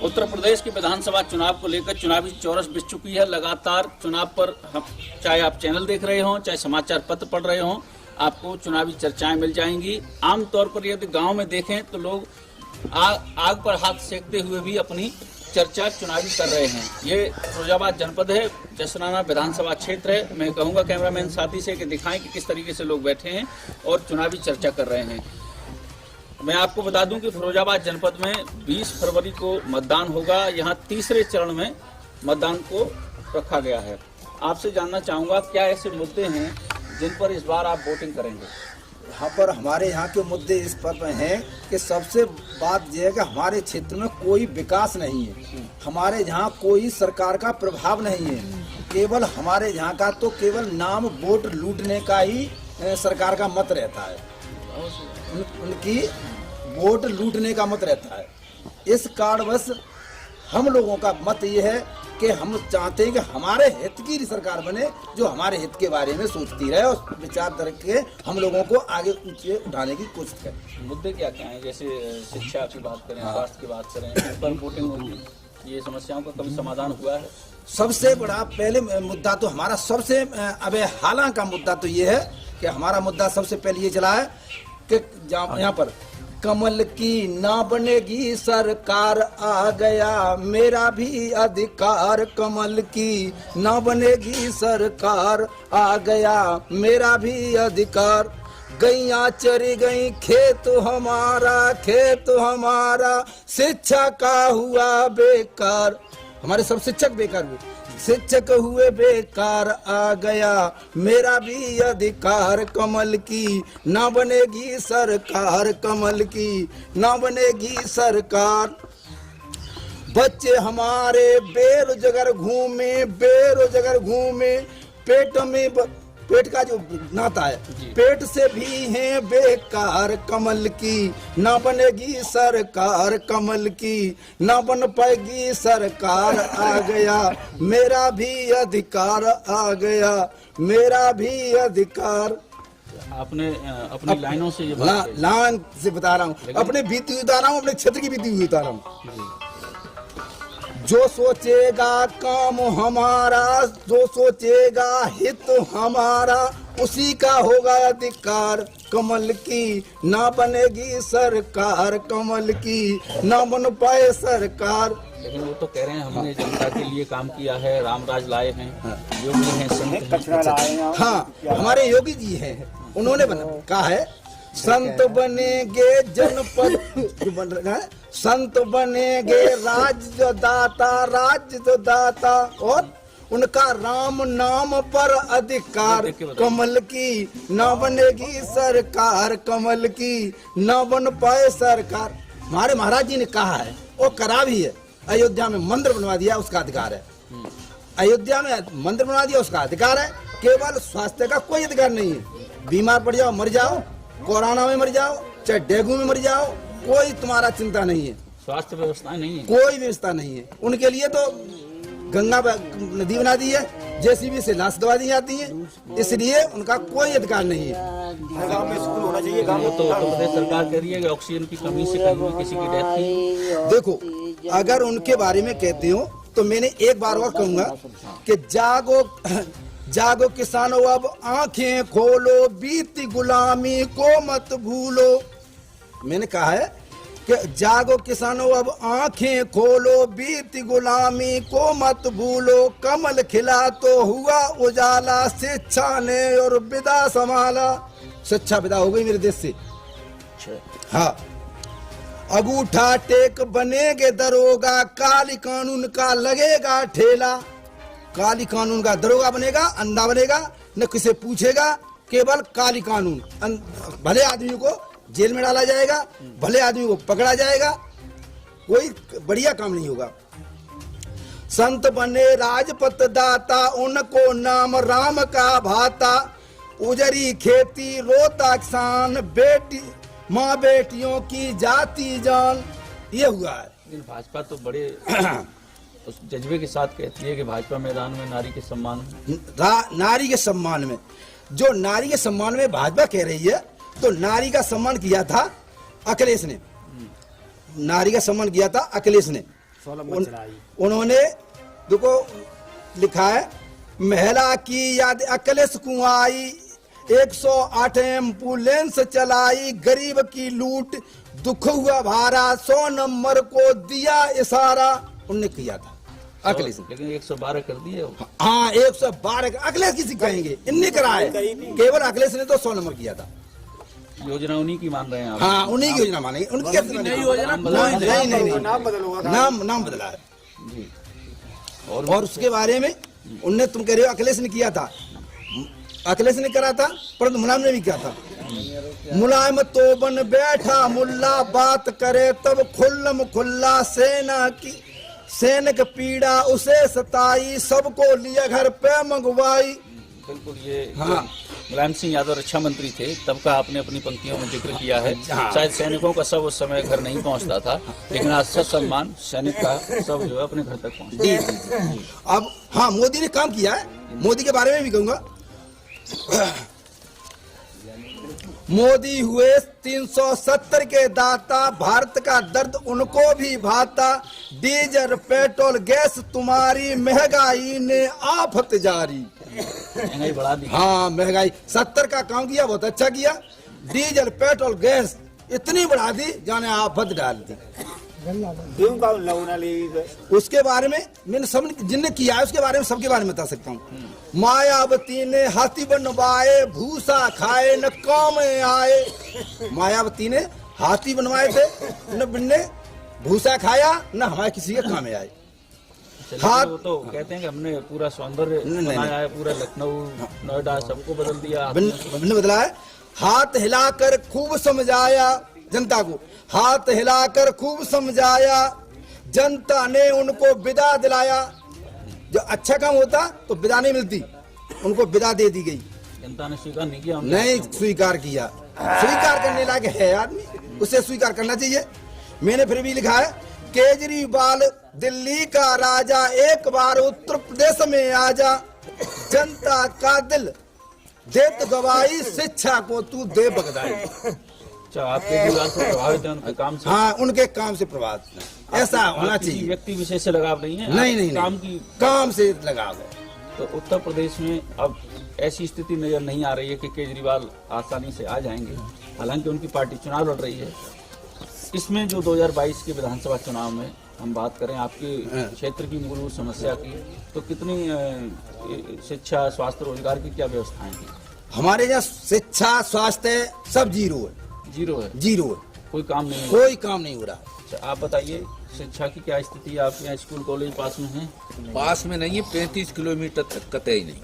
उत्तर प्रदेश की विधानसभा चुनाव को लेकर चुनावी चौरस बिछ चुकी है। लगातार चुनाव पर चाहे आप चैनल देख रहे हों, चाहे समाचार पत्र पढ़ रहे हों, आपको चुनावी चर्चाएं मिल जाएंगी। आमतौर पर यदि गांव में देखें तो लोग आग पर हाथ सेकते हुए भी अपनी चर्चा चुनावी कर रहे हैं। ये फिरोजाबाद जनपद है, जसराना विधानसभा क्षेत्र है। मैं कहूँगा कैमरामैन साथी से कि दिखाएं कि किस तरीके से लोग बैठे हैं और चुनावी चर्चा कर रहे हैं। मैं आपको बता दूं कि फिरोजाबाद जनपद में 20 फरवरी को मतदान होगा। यहाँ तीसरे चरण में मतदान को रखा गया है। आपसे जानना चाहूँगा क्या ऐसे मुद्दे हैं जिन पर इस बार आप वोटिंग करेंगे? यहाँ पर हमारे यहाँ के मुद्दे इस पर हैं कि सबसे बात यह है कि हमारे क्षेत्र में कोई विकास नहीं है। हमारे यहाँ कोई सरकार का प्रभाव नहीं है। केवल हमारे यहाँ का तो केवल नाम वोट लूटने का ही सरकार का मत रहता है। उनकी वोट लूटने का मत रहता है। इस कारणवश हम लोगों का मत ये है कि हम चाहते हैं कि हमारे हित की सरकार बने, जो हमारे हित के बारे में सोचती रहे और विचार करके हम लोगों को आगे ऊंचे उठाने की कोशिश करें। मुद्दे क्या क्या हैं? जैसे शिक्षा की बात करें, स्वास्थ्य की बात करें, इस पर वोटिंग होगी। ये समस्याओं का कभी समाधान हुआ है? सबसे बड़ा पहले मुद्दा तो हमारा सबसे हालांकि का मुद्दा तो ये है कि हमारा मुद्दा सबसे पहले ये चला है कि यहाँ पर कमल की ना बनेगी सरकार, आ गया मेरा भी अधिकार। कमल की ना बनेगी सरकार, आ गया मेरा भी अधिकार। गैया चरी गई खेत हमारा, शिक्षा का हुआ बेकार। हमारे सब शिक्षक बेकार हुए, शिक्षक हुए बेकार, आ गया मेरा भी अधिकार। कमल की ना बनेगी सरकार, कमल की ना बनेगी सरकार। बच्चे हमारे बेरोजगार घूमे, पेट का जो नाता है, पेट से भी है बेकार। कमल की ना बनेगी सरकार, कमल की ना बन पाएगी सरकार। आ गया मेरा भी अधिकार, आ गया मेरा भी अधिकार। आपने अपनी लाइनों से ये लाइन से बता रहा हूँ, अपने बीती हुई बता रहा हूँ, अपने क्षेत्र की बीती हुई बता रहा हूँ। जो सोचेगा काम हमारा, जो सोचेगा हित हमारा, उसी का होगा अधिकार। कमल की ना बनेगी सरकार, कमल की ना बन पाए सरकार। लेकिन वो तो कह रहे हैं हमने जनता के लिए काम किया है, रामराज लाए हैं, योगी हैं, संत हैं। हाँ, हमारे योगी जी हैं, उन्होंने कहा है संत बनेंगे जनपद बन रहा है, संत बनेंगे राज्य दाता, और उनका राम नाम पर अधिकार। कमल की ना बनेगी सरकार, कमल की ना बन पाए सरकार। हमारे महाराज जी ने कहा है और करा भी है। अयोध्या में मंदिर बनवा दिया, उसका अधिकार है। अयोध्या में मंदिर बनवा दिया, उसका अधिकार है। केवल स्वास्थ्य का कोई अधिकार नहीं है। बीमार पड़ जाओ, मर जाओ, कोरोना में मर जाओ, चाहे डेंगू में मर जाओ, कोई तुम्हारा चिंता नहीं है। स्वास्थ्य व्यवस्था नहीं है, कोई व्यवस्था नहीं है। उनके लिए तो गंगा नदी बना दी है, जेसीबी से लाश दबा दी जाती है, इसलिए उनका कोई अधिकार नहीं है। गांव में स्कूल होना चाहिए। गांव में तो उत्तर प्रदेश सरकार कह रही है कि ऑक्सीजन की कमी से कहीं किसी की डेथ हुई। देखो, अगर उनके बारे में कहते हो तो मैंने एक बार और कहूंगा कि जागो किसानों, अब आंखें खोलो, बीती गुलामी को मत भूलो। मैंने कहा है कि जागो किसानों, अब आंखें खोलो, बीती गुलामी को मत भूलो। कमल खिला तो हुआ उजाला, शिक्षा ने और विदा संभाला। शिक्षा विदा हो गई मेरे देश से। हाँ, अंगूठा टेक बनेंगे दरोगा, काली कानून का लगेगा ठेला। काली कानून का दरोगा बनेगा, अंधा बनेगा, न किसे पूछेगा, केवल काली कानून। भले आदमी को जेल में डाला जाएगा, भले आदमी को पकड़ा जाएगा, कोई बढ़िया काम नहीं होगा। संत बने राजपथ दाता, उनको नाम राम का भाता। उजरी खेती रोता किसान, बेटी माँ बेटियों की जाती जान। ये हुआ है। लेकिन भाजपा तो बड़े उस जज्बे के साथ कहती है कि भाजपा मैदान में नारी के सम्मान में, नारी के सम्मान में, जो नारी के सम्मान में भाजपा कह रही है, तो नारी का सम्मान किया था अखिलेश ने। नारी का सम्मान किया था अखिलेश ने। उन्होंने देखो लिखा है, महिला की याद अकलेश कुआई, 108 एम्बुलेंस चलाई, गरीब की लूट, दुख हुआ भारा, 100 नंबर को दिया इशारा। उनने किया था अखिलेश, लेकिन 112 कर दिए। हाँ 112 अखिलेश किसी कहेंगे, इनने कराए, केवल अखिलेश ने तो 100 नंबर किया था। योजना उन्हीं की मान रहे हैं आप? हाँ उन्हीं की योजना मानेंगे, उनकी कैसे नई योजना नहीं, नाम बदला है। जी। और उसके बारे में उनने, तुम कह रहे हो अखिलेश ने किया था, अखिलेश ने करा था, परंतु मुलायम ने भी किया था। मुलायम तो बन बैठा मुल्ला, बात करे तब खुल्लम खुल्ला, सैनिक पीड़ा उसे सताई, सबको लिया घर पे मंगवाई। बिल्कुल, ये हाँ। मुलायम सिंह यादव रक्षा मंत्री थे तब का आपने अपनी पंक्तियों में जिक्र किया है। शायद सैनिकों का सब उस समय घर नहीं पहुंचता था, लेकिन आज सम्मान सैनिक का सब जो है अपने घर तक पहुंचता। अब हाँ मोदी ने काम किया है, मोदी के बारे में भी कहूंगा। मोदी हुए 370 के दाता, भारत का दर्द उनको भी भाता, डीजल पेट्रोल गैस तुम्हारी, महंगाई ने आफत जारी। महंगाई बढ़ा दी। हाँ महंगाई 70 का काम किया, बहुत अच्छा किया। डीजल पेट्रोल गैस इतनी बढ़ा दी जाने आफत डाल दी। उसके बारे में मैंने सब जिनने किया है उसके बारे में सबके बारे में बता सकता हूँ। मायावती ने हाथी बनवाए, भूसा खाए न काम आए। मायावती ने हाथी बनवाए थे, न भूसा खाया न हमारे किसी के काम आए। हाथ तो कहते हैं कि हमने पूरा सौंदर्य बनाया है, पूरा लखनऊ नोएडा सबको बदल दिया, बदला है। हाथ हिलाकर खूब समझाया जनता को, हाथ हिलाकर खूब समझाया, जनता ने उनको विदा दिलाया। जो अच्छा काम होता तो विदा नहीं मिलती, उनको विदा दे दी गई। जनता ने स्वीकार नहीं किया, नहीं स्वीकार किया। स्वीकार करने लायक है आदमी, उसे स्वीकार करना चाहिए। मैंने फिर भी लिखा है, केजरीवाल दिल्ली का राजा, एक बार उत्तर प्रदेश में आजा, जनता का दिल दे तो गवाही, शिक्षा को तू दे बगदाई। अच्छा, आप केजरीवाल से प्रभावित हैं उनके काम से? हाँ उनके काम से प्रभावित, ऐसा होना चाहिए। व्यक्ति विशेष से लगाव नहीं है? नहीं काम से लगाव है। तो उत्तर प्रदेश में अब ऐसी स्थिति नजर नहीं आ रही है कि केजरीवाल आसानी से आ जाएंगे, हालांकि उनकी पार्टी चुनाव लड़ रही है। इसमें जो 2022 के विधानसभा चुनाव में हम बात करें आपके क्षेत्र की मूलभूत समस्या की, तो कितनी शिक्षा, स्वास्थ्य, रोजगार की क्या व्यवस्थाएं हैं? हमारे यहाँ शिक्षा स्वास्थ्य सब जीरो है। जीरो है, कोई काम नहीं, कोई काम नहीं हो रहा। अच्छा, आप बताइए शिक्षा की क्या स्थिति है? आपके यहाँ स्कूल कॉलेज पास में है? पास में नहीं है, 35 किलोमीटर तक कतई नहीं है।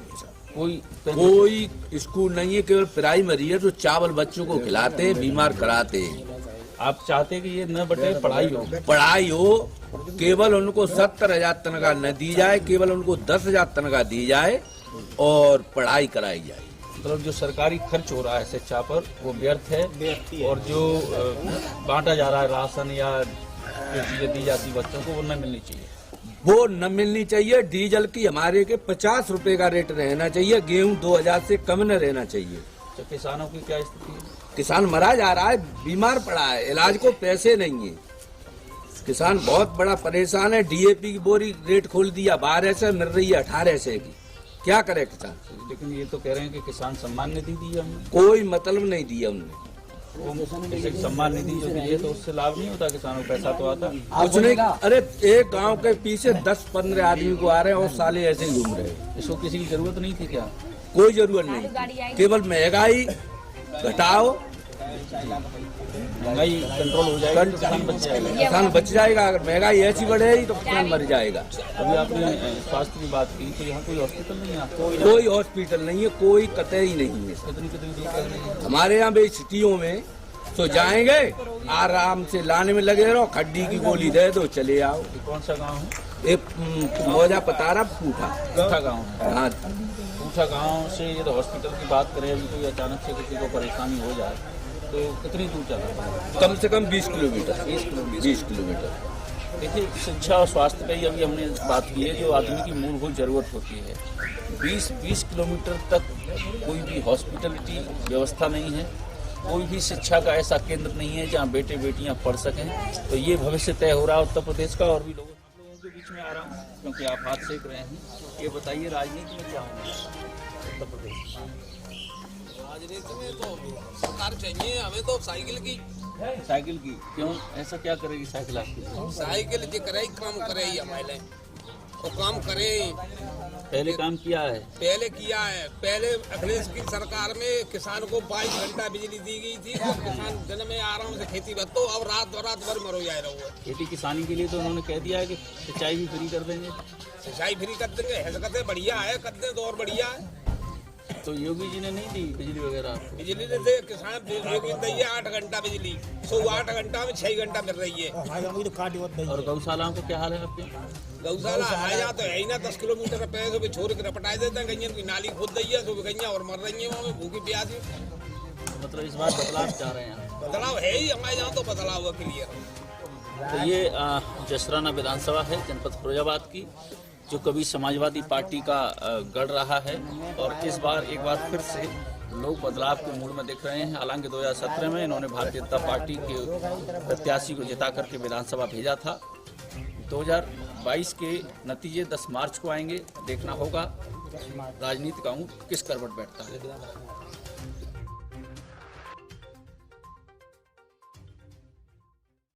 कोई स्कूल नहीं है, केवल प्राइमरी है जो चावल बच्चों को खिलाते हैं, बीमार कराते हैं। आप चाहते कि ये न बटे, पढ़ाई हो, केवल उनको 70,000 तनख्वाह न दी जाए, केवल उनको 10,000 तनख्वाह दी जाए और पढ़ाई कराई जाए। मतलब जो सरकारी खर्च हो रहा है शिक्षा पर वो व्यर्थ है, और जो बांटा जा रहा है राशन या जो चीजें दी जाती बच्चों को वो न मिलनी चाहिए। वो न मिलनी चाहिए। डीजल की हमारे के 50 रुपए का रेट रहना चाहिए, गेहूं 2000 से कम न रहना चाहिए। तो किसानों की क्या स्थिति है? किसान मरा जा रहा है, बीमार पड़ा है, इलाज को पैसे नहीं है। किसान बहुत बड़ा परेशान है। डीएपी की बोरी रेट खोल दिया, 12 से मिल रही है 18 से की, क्या करे किसान? लेकिन ये तो कह रहे हैं कि किसान सम्मान निधि दी है हमने। कोई मतलब नहीं दिया उन्होंने। सम्मान निधि जो दी है तो उससे लाभ नहीं होता किसानों को, पैसा तो आता कुछ नहीं। अरे एक गांव के पीछे 10-15 आदमी को आ रहे हैं और साले ऐसे ही घूम रहे हैं। इसको किसी की जरूरत नहीं थी क्या? कोई जरूरत नहीं, केवल महंगाई घटाओ, महंगाई कंट्रोल हो जाएगी तो किसान बच जाएगा। किसान बच जाएगा। अगर महंगाई ऐसी बढ़ेगी तो किसान मर जाएगा। अभी आपने स्वास्थ्य की बात की, तो यहाँ कोई हॉस्पिटल नहीं है? कोई हॉस्पिटल नहीं है, कोई कतई नहीं है। कितनी दूर है? हमारे यहाँ भी सिटियों में तो जाएंगे, आराम से लाने में लगे रहो, खड्डी की गोली दे दो, चले आओ। कौन सा गाँव है? एक मौजा पतारा पूठा गाँव है। हाँ, पूठा गाँव से यदि हॉस्पिटल की बात करें, अभी कोई अचानक से किसी को परेशानी हो जाए तो कितनी दूर चला है? कम से कम 20 किलोमीटर। 20 किलोमीटर। देखिए, शिक्षा और स्वास्थ्य की अभी हमने बात की है, जो आदमी की मूलभूत जरूरत होती है। 20 किलोमीटर तक कोई भी हॉस्पिटलिटी व्यवस्था नहीं है, कोई भी शिक्षा का ऐसा केंद्र नहीं है जहाँ बेटे बेटियाँ पढ़ सकें। तो ये भविष्य तय हो रहा है उत्तर प्रदेश का और भी लोगों बीच में आ रहा हूँ क्योंकि आप हाथ सेक रहे हैं। ये बताइए राजनीति में क्या होगा उत्तर प्रदेश? राजनीति में तो सरकार चाहिए हमें तो साइकिल की। साइकिल की क्यों? ऐसा क्या करेगी साइकिल आपकी? साइकिल जी करे काम करे ही हमारे वो काम करे। पहले काम किया है? पहले किया है। पहले अखिलेश की सरकार में किसान को 22 घंटा बिजली दी गई थी तो किसान दिन में आराम से खेती बतो और रात भर मरो जाए रहो। खेती किसानी के लिए तो उन्होंने कह दिया है कि सिंचाई भी फ्री कर देंगे। सिंचाई फ्री कर देंगे, कहते बढ़िया है, कर दे तो और बढ़िया है। तो योगी जी ने नहीं दी बिजली वगैरह? बिजली ने दे किसान योगी दी है 8 घंटा बिजली, 8 घंटा में 6 घंटा मिल रही है। और गौशालाओं का क्या हाल है आपके? गौशाला आया तो है ही ना, 10 किलोमीटर पे सुबह छोड़ के रपटाए देते हैं। गैया की नाली खोद दी है, सुबह गैया और मर रही है वहाँ में भूखी प्यासी। मतलब इस बार बदलाव चाह रहे हैं? बदलाव है ही हमारे यहाँ, तो बदलाव हुआ क्लियर। तो ये जसराना विधानसभा है जनपद फिरोजाबाद की, जो कभी समाजवादी पार्टी का गढ़ रहा है और इस बार एक बार फिर से लोग बदलाव के मूड में दिख रहे हैं। हालांकि 2017 में इन्होंने भारतीय जनता पार्टी के प्रत्याशी को जिता करके विधानसभा भेजा था। 2022 के नतीजे 10 मार्च को आएंगे, देखना होगा राजनीति का ऊँट किस करवट बैठता है।